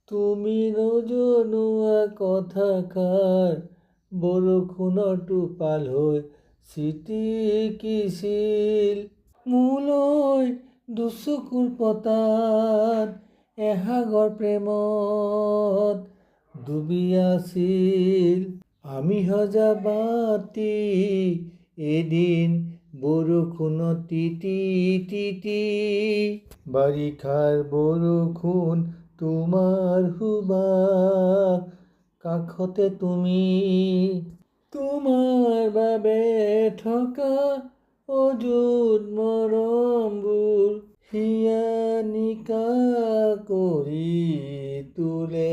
তুমি নজনোৱা কথাষাৰ বৰষুণৰ টোপাল হৈ ছিটিকিছিল মোলৈ দুচকুৰ পতাত এসাগৰ প্ৰেমত ডুবি আছিল আমি সজা বাতি এদিন বৰষুণত তিতি তিতি বাৰিষাৰ বৰষুণ তোমাৰ সুবাস কাষতে তুমি তোমাৰ বাবে থকা অযুত মৰমবোৰ হিয়া নিকা কৰি তোলে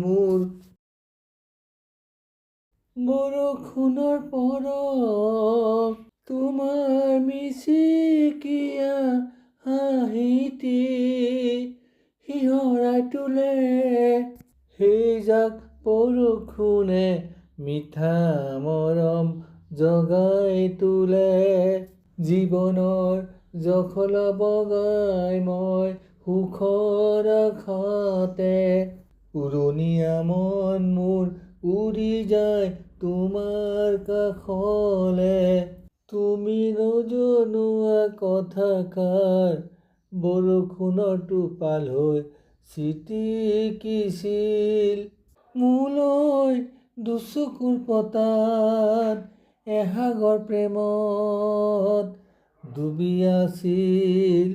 মোৰ বৰষুণৰ পৰশ তোমাৰ মিচিকিয়া হাঁহিটি শিহৰাই তোলে সেই জাক বৰষুণে মিঠা মৰম জগাই তোলে জীৱনৰ জখলা বগাই মই সুখৰ আশাতে উৰণীয়া মন মোৰ উৰি যায় তোমাৰ কাষলে তুমি নজনোৱা কথাষাৰ বৰষুণৰ টোপাল হৈ ছিটিকিছিল মোলৈ দুচকুৰ পতাত এসাগৰ প্ৰেমত ডুবি আছিল।